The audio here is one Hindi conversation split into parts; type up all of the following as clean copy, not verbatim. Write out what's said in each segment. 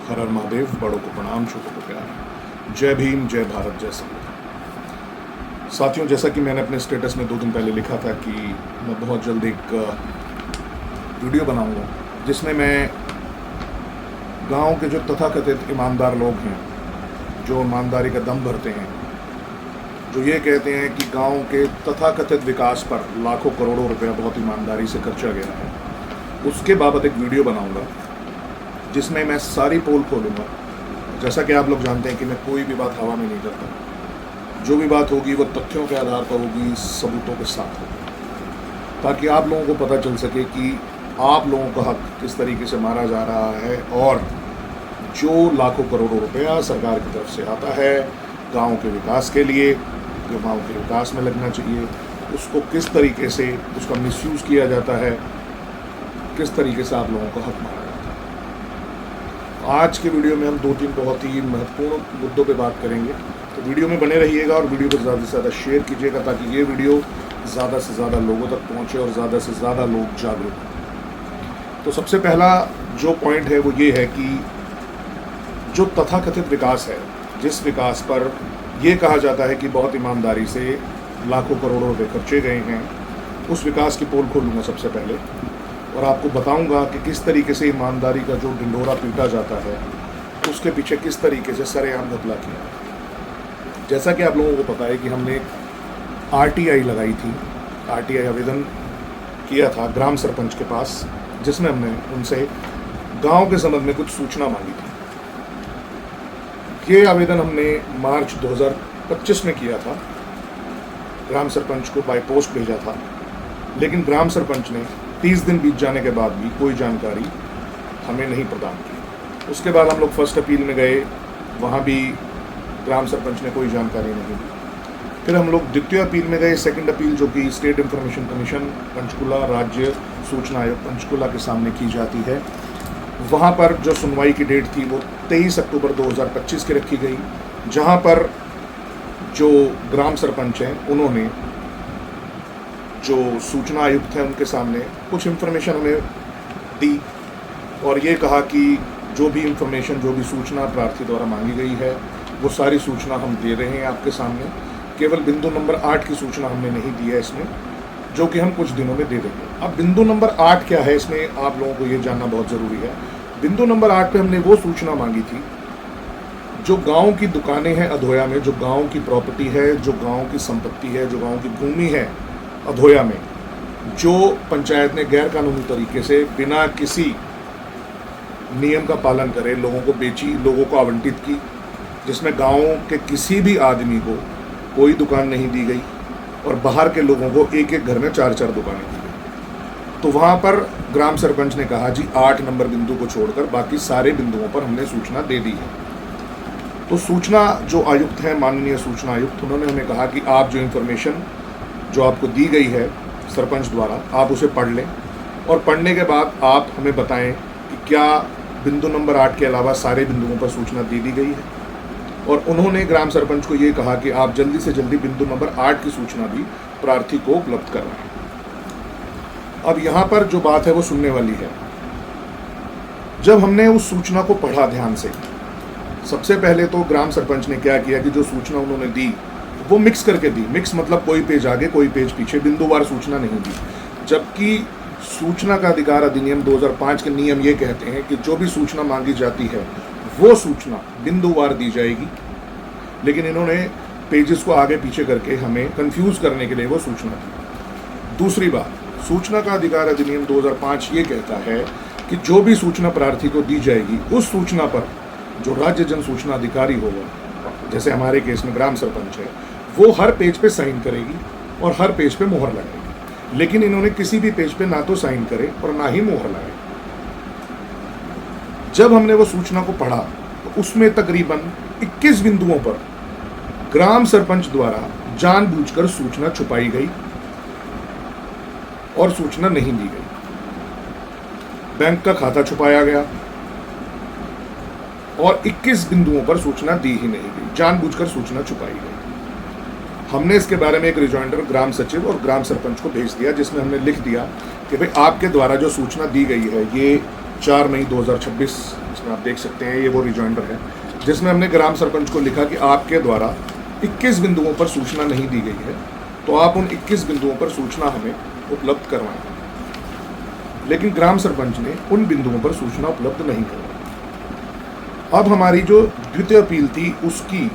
हर हर महादेव, बड़ों को प्रणाम, छोटों को प्यार। जय भीम, जय भारत, जय संविधान। साथियों, जैसा कि मैंने अपने स्टेटस में 2 दिन पहले लिखा था कि मैं बहुत जल्द एक वीडियो बनाऊंगा जिसमें मैं गांव के जो तथाकथित ईमानदार लोग हैं, जो ईमानदारी का दम भरते हैं, जो ये कहते हैं कि गांव के तथाकथित विकास पर लाखों करोड़ों रुपया बहुत ईमानदारी से खर्चा गया है, उसके बाबत एक वीडियो बनाऊंगा जिसमें मैं सारी पोल खोलूँगा। जैसा कि आप लोग जानते हैं कि मैं कोई भी बात हवा में नहीं करता। जो भी बात होगी वो तथ्यों के आधार पर होगी, सबूतों के साथ होगी, ताकि आप लोगों को पता चल सके कि आप लोगों का हक किस तरीके से मारा जा रहा है और जो लाखों करोड़ों रुपया सरकार की तरफ से आता है गांव के विकास के लिए, जो गांव के विकास में लगना चाहिए, उसको किस तरीके से उसका मिसयूज़ किया जाता है, किस तरीके से आप लोगों का हक मारा जाता है। आज के वीडियो में हम 2-3 बहुत ही महत्वपूर्ण मुद्दों पे बात करेंगे, तो वीडियो में बने रहिएगा और वीडियो को ज़्यादा से ज़्यादा शेयर कीजिएगा ताकि ये वीडियो ज़्यादा से ज़्यादा लोगों तक पहुँचे और ज़्यादा से ज़्यादा लोग जागरूक हों। तो सबसे पहला जो पॉइंट है वो ये है कि जो तथाकथित विकास है, जिस विकास पर ये कहा जाता है कि बहुत ईमानदारी से लाखों करोड़ों रुपए खर्चे गए हैं, उस विकास की पोल खोलूँगा सबसे पहले और आपको बताऊंगा कि किस तरीके से ईमानदारी का जो ढिंढोरा पीटा जाता है उसके पीछे किस तरीके से सरेआम घपला किया। जैसा कि आप लोगों को पता है कि हमने आरटीआई लगाई थी, आरटीआई आवेदन किया था ग्राम सरपंच के पास, जिसमें हमने उनसे गांव के संबंध में कुछ सूचना मांगी थी। ये आवेदन हमने मार्च 2025 में किया था, ग्राम सरपंच को बाय पोस्ट भेजा था, लेकिन ग्राम सरपंच ने 30 दिन बीत जाने के बाद भी कोई जानकारी हमें नहीं प्रदान की। उसके बाद हम लोग फर्स्ट अपील में गए, वहाँ भी ग्राम सरपंच ने कोई जानकारी नहीं दी। फिर हम लोग द्वितीय अपील में गए, सेकंड अपील, जो कि स्टेट इंफॉर्मेशन कमीशन पंचकुला, राज्य सूचना आयोग पंचकुला के सामने की जाती है। वहाँ पर जो सुनवाई की डेट थी वो 23 अक्टूबर 2025 की रखी गई, जहाँ पर जो ग्राम सरपंच हैं उन्होंने जो सूचना आयुक्त हैं उनके सामने कुछ इन्फॉर्मेशन हमें दी और ये कहा कि जो भी इन्फॉर्मेशन, जो भी सूचना प्रार्थी द्वारा मांगी गई है वो सारी सूचना हम दे रहे हैं आपके सामने। केवल बिंदु नंबर 8 की सूचना हमने नहीं दी है इसमें, जो कि हम कुछ दिनों में दे देंगे। अब बिंदु नंबर 8 क्या है, इसमें आप लोगों को ये जानना बहुत ज़रूरी है। बिंदु नंबर 8 पे हमने वो सूचना मांगी थी जो गाँव की दुकानें हैं अधोया में, जो गाँव की प्रॉपर्टी है, जो गाँव की संपत्ति है, जो गाँव की भूमि है अधोया में, जो पंचायत ने गैर कानूनी तरीके से बिना किसी नियम का पालन करे लोगों को बेची, लोगों को आवंटित की, जिसमें गांव के किसी भी आदमी को कोई दुकान नहीं दी गई और बाहर के लोगों को एक एक घर में 4-4 दुकानें दी गई। तो वहाँ पर ग्राम सरपंच ने कहा जी 8 नंबर बिंदु को छोड़कर बाकी सारे बिंदुओं पर हमने सूचना दे दी है। तो सूचना जो आयुक्त हैं, माननीय सूचना आयुक्त, उन्होंने हमें कहा कि आप जो इन्फॉर्मेशन जो आपको दी गई है सरपंच द्वारा, आप उसे पढ़ लें और पढ़ने के बाद आप हमें बताएं कि क्या बिंदु नंबर 8 के अलावा सारे बिंदुओं पर सूचना दे दी गई है। और उन्होंने ग्राम सरपंच को ये कहा कि आप जल्दी से जल्दी बिंदु नंबर 8 की सूचना भी प्रार्थी को उपलब्ध करवाएं। अब यहाँ पर जो बात है वो सुनने वाली है। जब हमने उस सूचना को पढ़ा ध्यान से, सबसे पहले तो ग्राम सरपंच ने क्या किया कि जो सूचना उन्होंने दी वो मिक्स करके दी। मिक्स मतलब कोई पेज आगे कोई पेज पीछे, बिंदुवार सूचना नहीं दी। जबकि सूचना का अधिकार अधिनियम 2005 के नियम ये कहते हैं कि जो भी सूचना मांगी जाती है वो सूचना बिंदुवार दी जाएगी, लेकिन इन्होंने पेजेस को आगे पीछे करके हमें कंफ्यूज करने के लिए वो सूचना दी। दूसरी बात, सूचना का अधिकार अधिनियम 2005 ये कहता है कि जो भी सूचना प्रार्थी को दी जाएगी उस सूचना पर जो राज्य जन सूचना अधिकारी होगा, जैसे हमारे केस में ग्राम सरपंच है, वो हर पेज पे साइन करेगी और हर पेज पे मोहर लगाएगी। लेकिन इन्होंने किसी भी पेज पे ना तो साइन करे और ना ही मोहर लगाए। जब हमने वो सूचना को पढ़ा तो उसमें तकरीबन 21 बिंदुओं पर ग्राम सरपंच द्वारा जानबूझकर सूचना छुपाई गई और सूचना नहीं दी गई। बैंक का खाता छुपाया गया और 21 बिंदुओं पर सूचना दी ही नहीं गई, जानबूझकर सूचना छुपाई गई। हमने इसके बारे में एक रिजॉइंडर ग्राम सचिव और ग्राम सरपंच को भेज दिया, जिसमें हमने लिख दिया कि भाई आपके द्वारा जो सूचना दी गई है ये 4 मई 2026, इसमें आप देख सकते हैं ये वो रिजॉइंडर है जिसमें हमने ग्राम सरपंच को लिखा कि आपके द्वारा 21 बिंदुओं पर सूचना नहीं दी गई है, तो आप उन 21 बिंदुओं पर सूचना हमें उपलब्ध करवाएं। लेकिन ग्राम सरपंच ने उन बिंदुओं पर सूचना उपलब्ध नहीं करवाई। अब हमारी जो द्वितीय अपील थी उसकी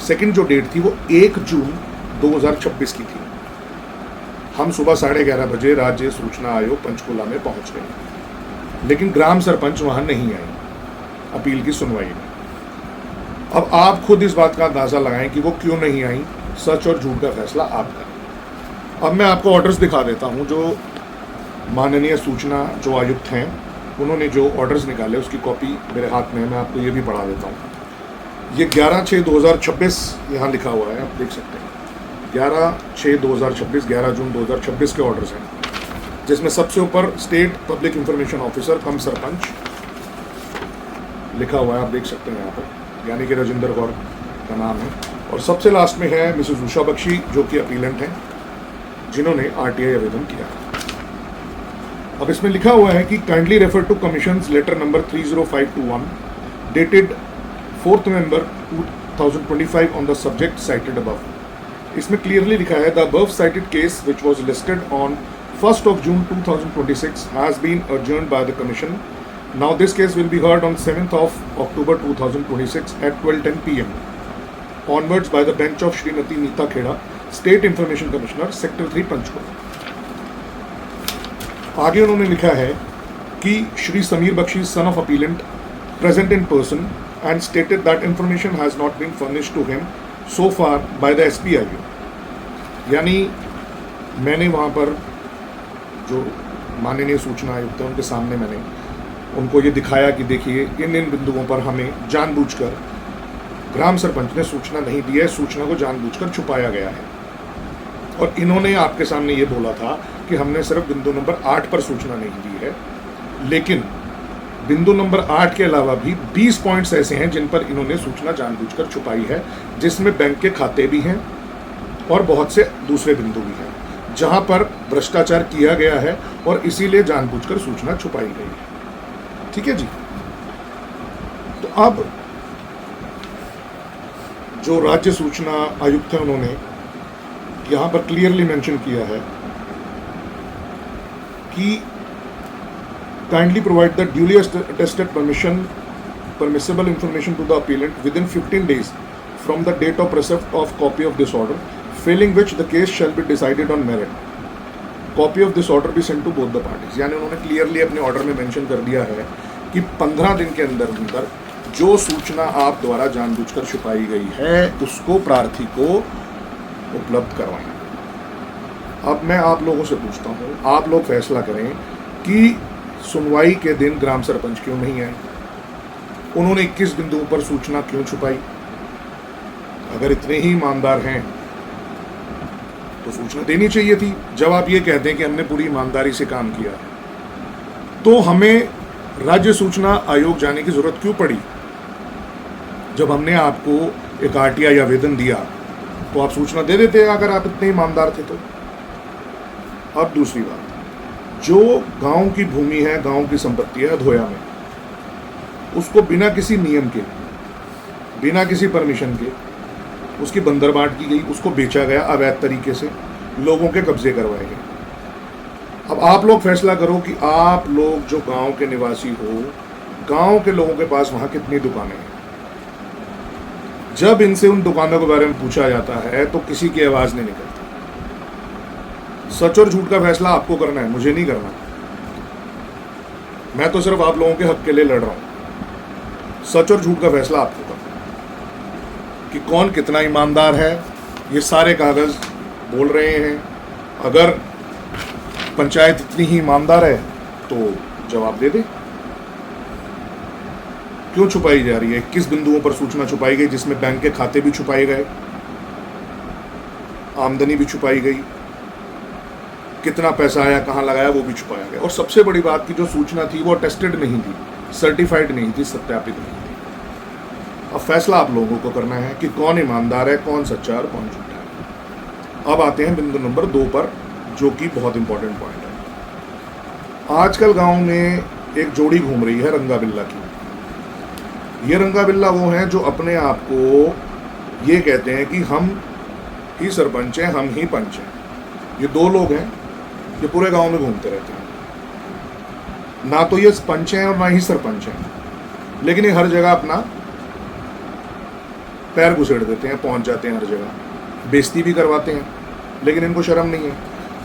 सेकंड जो डेट थी वो 1 जून 2026 की थी। हम सुबह 11:30 बजे राज्य सूचना आयोग पंचकुला में पहुंच गए, लेकिन ग्राम सरपंच वहां नहीं आई अपील की सुनवाई में। अब आप खुद इस बात का अंदाजा लगाएं कि वो क्यों नहीं आई। सच और झूठ का फैसला आपका। अब मैं आपको ऑर्डर्स दिखा देता हूं जो माननीय सूचना जो आयुक्त हैं उन्होंने जो ऑर्डर्स निकाले उसकी कॉपी मेरे हाथ में है, मैं आपको ये भी पढ़ा देता हूँ। ये 11/6/2026 यहाँ लिखा हुआ है, आप देख सकते हैं 11/6/2026, 11 जून 2026 के ऑर्डर्स हैं, जिसमें सबसे ऊपर स्टेट पब्लिक इंफॉर्मेशन ऑफिसर कम सरपंच लिखा हुआ है, आप देख सकते हैं यहाँ पर, यानी कि राजेंद्र गौर का नाम है। और सबसे लास्ट में है मिसेस उषा बख्शी जो कि अपीलेंट हैं जिन्होंने आरटीआई आवेदन किया। अब इसमें लिखा हुआ है कि kindly refer to commission letter number 30521 dated 4th November 2025 on the subject cited above. इसमें क्लियरली लिखा है the above cited case which was listed on 1st of June 2026 has been adjourned by the commission. Now this case will be heard on 7th of October 2026 at 12:10 p.m. onwards by the bench of Srimati Neeta Kheda, State Information Commissioner, Sector 3 Panchkula. आगे उन्होंने लिखा है कि Shri Sameer Bakshi son of appellant present in person and stated that information has not been furnished to him so far by the SPIU। यानी मैंने वहाँ पर जो माननीय सूचना आयुक्त है उनके सामने मैंने उनको ये दिखाया कि देखिए इन बिंदुओं पर हमें जानबूझकर ग्राम सरपंच ने सूचना नहीं दी है, सूचना को जानबूझकर छुपाया गया है। और इन्होंने आपके सामने ये बोला था कि हमने सिर्फ बिंदु नंबर 8 पर सूचना नहीं दी है, लेकिन बिंदु नंबर 8 के अलावा भी 20 पॉइंट्स ऐसे हैं जिन पर इन्होंने सूचना जानबूझकर छुपाई है, जिसमें बैंक के खाते भी हैं और बहुत से दूसरे बिंदु भी हैं जहां पर भ्रष्टाचार किया गया है और इसीलिए जानबूझकर सूचना छुपाई गई है। ठीक है जी। तो अब जो राज्य सूचना आयुक्त है उन्होंने यहां पर क्लियरली मेंशन किया है कि kindly provide the duly attested permissible information to the appellant within 15 days from the date of receipt of copy of this order, failing which the case shall be decided on merit. Copy of this order be sent to both the parties। यानी उन्होंने क्लियरली अपने ऑर्डर में मेंशन कर दिया है कि 15 दिन के अंदर अंदर जो सूचना आप द्वारा जानबूझकर छुपाई गई है उसको प्रार्थी को उपलब्ध करवाएं। अब मैं आप लोगों से पूछता हूँ, आप लोग फैसला करें कि सुनवाई के दिन ग्राम सरपंच क्यों नहीं आए, उन्होंने 21 बिंदुओं पर सूचना क्यों छुपाई। अगर इतने ही ईमानदार हैं तो सूचना देनी चाहिए थी। जब आप ये कहते हैं कि हमने पूरी ईमानदारी से काम किया है तो हमें राज्य सूचना आयोग जाने की जरूरत क्यों पड़ी। जब हमने आपको एक आरटीआई आवेदन दिया तो आप सूचना दे देते अगर आप इतने ईमानदार थे तो। अब दूसरी बात, जो गांव की भूमि है, गांव की संपत्ति है अधोया में, उसको बिना किसी नियम के, बिना किसी परमिशन के उसकी बंदरबांट की गई, उसको बेचा गया अवैध तरीके से, लोगों के कब्जे करवाए गए। अब आप लोग फैसला करो कि आप लोग जो गांव के निवासी हो, गांव के लोगों के पास वहां कितनी दुकानें हैं। जब इनसे उन दुकानों के बारे में पूछा जाता है तो किसी की आवाज नहीं निकलती। सच और झूठ का फैसला आपको करना है, मुझे नहीं करना। मैं तो सिर्फ आप लोगों के हक के लिए लड़ रहा हूं। सच और झूठ का फैसला आपको करना है कि कौन कितना ईमानदार है। ये सारे कागज बोल रहे हैं। अगर पंचायत इतनी ही ईमानदार है तो जवाब दे दे। क्यों छुपाई जा रही है? 21 बिंदुओं पर सूचना छुपाई गई, जिसमें बैंक के खाते भी छुपाए गए, आमदनी भी छुपाई गई, कितना पैसा आया, कहाँ लगाया, वो भी छुपाया गया। और सबसे बड़ी बात की जो सूचना थी वो टेस्टेड नहीं थी, सर्टिफाइड नहीं थी, सत्यापित नहीं थी। अब फैसला आप लोगों को करना है कि कौन ईमानदार है, कौन सच्चा और कौन झूठा है। अब आते हैं बिंदु नंबर 2 पर, जो कि बहुत इंपॉर्टेंट पॉइंट है। आजकल गांव में एक जोड़ी घूम रही है रंगा बिल्ला की। ये रंगा बिल्ला वो हैं जो अपने आप को ये कहते हैं कि हम ही सरपंच हैं, हम ही पंच हैं। ये दो लोग हैं, ये पूरे गांव में घूमते रहते हैं। ना तो ये पंच हैं और ना ही सरपंच हैं, लेकिन ये हर जगह अपना पैर घुसेड़ देते हैं, पहुंच जाते हैं हर जगह, बेइज्जती भी करवाते हैं, लेकिन इनको शर्म नहीं है।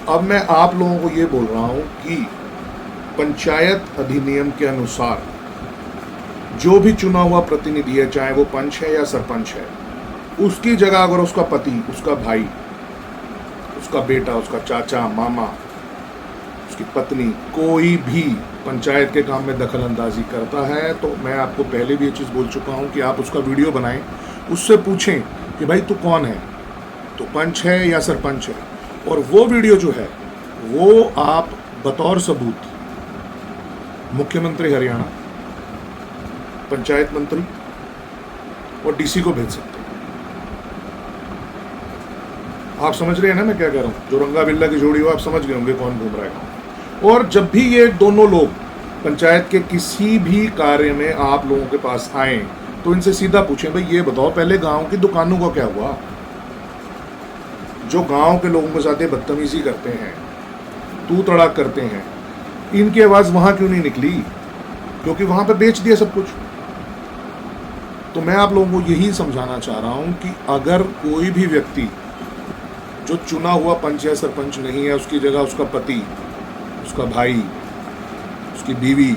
अब मैं आप लोगों को ये बोल रहा हूं कि पंचायत अधिनियम के अनुसार जो भी चुना हुआ प्रतिनिधि है, चाहे वो पंच है या सरपंच है, उसकी जगह अगर उसका पति, उसका भाई, उसका बेटा, उसका चाचा, मामा, उसकी पत्नी, कोई भी पंचायत के काम में दखल अंदाजी करता है, तो मैं आपको पहले भी ये चीज़ बोल चुका हूं कि आप उसका वीडियो बनाएं, उससे पूछें कि भाई तू कौन है, तो पंच है या सरपंच है, और वो वीडियो जो है वो आप बतौर सबूत मुख्यमंत्री हरियाणा, पंचायत मंत्री और डीसी को भेज सकते हैं। आप समझ रहे हैं ना मैं क्या कह रहा हूँ? जो रंगा बिल्ला की जोड़ी हो, आप समझ गए होंगे कौन घूम रहा है। और जब भी ये दोनों लोग पंचायत के किसी भी कार्य में आप लोगों के पास आए, तो इनसे सीधा पूछें, भाई ये बताओ पहले गांव की दुकानों का क्या हुआ? जो गांव के लोगों के साथ ये बदतमीजी करते हैं, तू तड़ाक करते हैं, इनकी आवाज़ वहाँ क्यों नहीं निकली? क्योंकि वहाँ पे बेच दिया सब कुछ। तो मैं आप लोगों को यही समझाना चाह रहा हूँ कि अगर कोई भी व्यक्ति जो चुना हुआ पंच या सरपंच नहीं है, उसकी जगह उसका पति, उसका भाई, उसकी बीवी,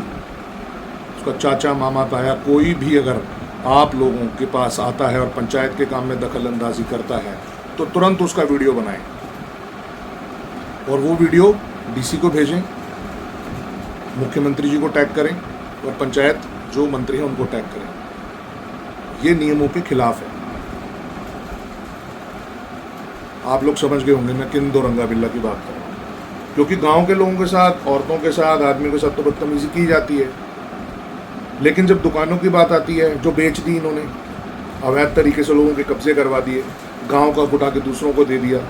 उसका चाचा, मामा, ताया, कोई भी अगर आप लोगों के पास आता है और पंचायत के काम में दखल अंदाजी करता है, तो तुरंत उसका वीडियो बनाएं और वो वीडियो डीसी को भेजें, मुख्यमंत्री जी को टैग करें और पंचायत जो मंत्री हैं उनको टैग करें। ये नियमों के खिलाफ है। आप लोग समझ गए होंगे मैं किन दो रंगा बिल्ला की बात कर रहा हूँ, क्योंकि गांव के लोगों के साथ, औरतों के साथ, आदमियों के साथ तो बदतमीजी की जाती है, लेकिन जब दुकानों की बात आती है, जो बेच दी इन्होंने, अवैध तरीके से लोगों के कब्जे करवा दिए, गांव का उठा के दूसरों को दे दिया,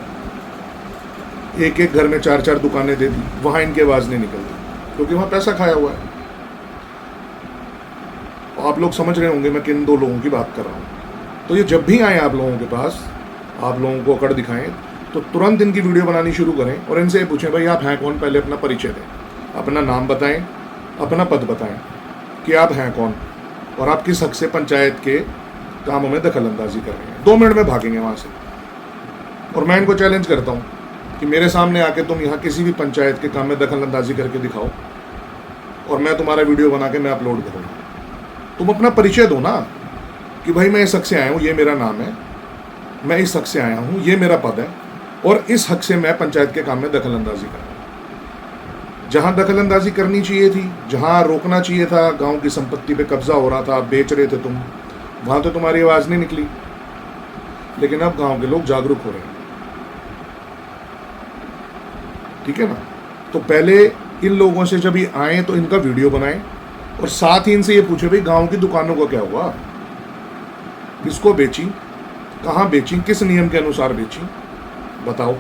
एक एक घर में 4-4 दुकानें दे दी, वहां इनकी आवाज़ नहीं निकलती, क्योंकि वहां पैसा खाया हुआ है। आप लोग समझ रहे होंगे मैं किन दो लोगों की बात कर रहा हूँ। तो ये जब भी आए आप लोगों के पास, आप लोगों को अकड़ दिखाएं, तो तुरंत इनकी वीडियो बनानी शुरू करें और इनसे ये पूछें, भाई आप हैं कौन? पहले अपना परिचय दें, अपना नाम बताएं, अपना पद बताएं कि आप हैं कौन और आप किस हक से पंचायत के कामों में दखल अंदाजी कर रहे हैं। 2 मिनट में भागेंगे वहाँ से। और मैं इनको चैलेंज करता हूँ कि मेरे सामने आके तुम यहाँ किसी भी पंचायत के काम में दखल अंदाजी करके दिखाओ और मैं तुम्हारा वीडियो बना के मैं अपलोड करूँगा। तुम अपना परिचय दो ना कि भाई मैं इस हक से आया हूँ, ये मेरा नाम है, मैं इस हक से आया हूँ, ये मेरा पद है और इस हक से मैं पंचायत के काम में दखल अंदाजी कर रहा हूँ। जहाँ दखल अंदाजी करनी चाहिए थी, जहाँ रोकना चाहिए था, गाँव की संपत्ति पे कब्जा हो रहा था, बेच रहे थे तुम, वहाँ तो तुम्हारी आवाज़ नहीं निकली। लेकिन अब गांव के लोग जागरूक हो रहे हैं, ठीक है ना? तो पहले इन लोगों से जब ये आए तो इनका वीडियो बनाएं और साथ ही इनसे ये पूछे, भाई गांव की दुकानों का क्या हुआ, किसको बेची, कहाँ बेची, किस नियम के अनुसार बेची, बताओ।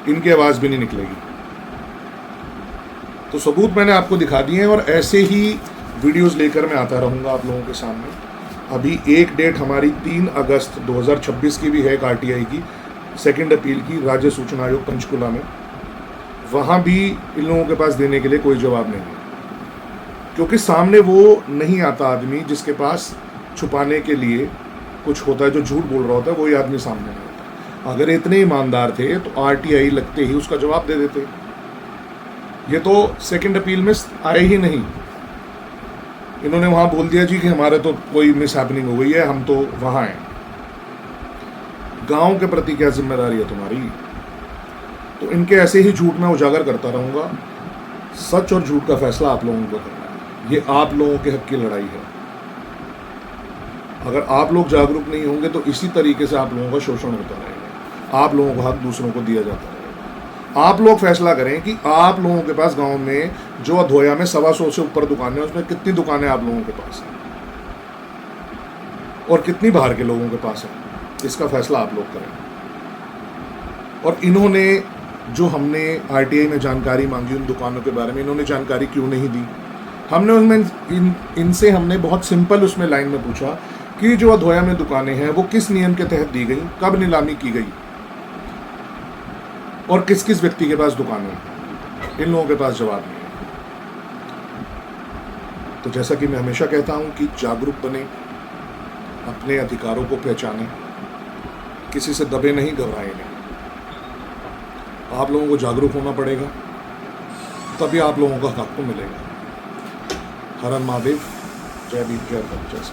इनकी आवाज़ भी नहीं निकलेगी। तो सबूत मैंने आपको दिखा दिए हैं और ऐसे ही वीडियोस लेकर मैं आता रहूँगा आप लोगों के सामने। अभी एक डेट हमारी 3 अगस्त 2026 की भी है, एक RTI की सेकंड अपील की, राज्य सूचना आयोग पंचकुला में। वहाँ भी इन लोगों के पास देने के लिए कोई जवाब नहीं है, क्योंकि सामने वो नहीं आता आदमी जिसके पास छुपाने के लिए कुछ होता है, जो झूठ बोल रहा होता है, वही आदमी सामने नहीं आता। अगर इतने ईमानदार थे तो RTI लगते ही उसका जवाब दे देते। ये तो सेकंड अपील में आए ही नहीं। इन्होंने वहाँ बोल दिया जी कि हमारे तो कोई मिस हैपनिंग हो गई है, हम तो वहाँ हैं। गांव के प्रति क्या जिम्मेदारी है तुम्हारी? तो इनके ऐसे ही झूठ मैं उजागर करता रहूँगा। सच और झूठ का फैसला आप लोगों को करना है। ये आप लोगों के हक की लड़ाई है। अगर आप लोग जागरूक नहीं होंगे तो इसी तरीके से आप लोगों का शोषण होता रहेगा, आप लोगों का हक दूसरों को दिया जाता रहेगा। आप लोग फैसला करें कि आप लोगों के पास गांव में जो अधोया में 125 से ऊपर दुकानें हैं, उसमें कितनी दुकानें आप लोगों के पास हैं और कितनी बाहर के लोगों के पास है। इसका फैसला आप लोग करें। और इन्होंने जो हमने RTI में जानकारी मांगी उन दुकानों के बारे में, इन्होंने जानकारी क्यों नहीं दी? हमने उसमें इनसे हमने बहुत सिंपल उसमें लाइन में पूछा कि जो अधोया में दुकानें हैं वो किस नियम के तहत दी गई, कब नीलामी की गई और किस किस व्यक्ति के पास दुकानें हैं। इन लोगों के पास जवाब नहीं है। तो जैसा कि मैं हमेशा कहता हूं कि जागरूक बने, अपने अधिकारों को पहचानें, किसी से दबे नहीं, घबराए नहीं। आप लोगों को जागरूक होना पड़ेगा, तभी आप लोगों का हक को मिलेगा। हर हर महादेव, जय भीम, जय भारत, जय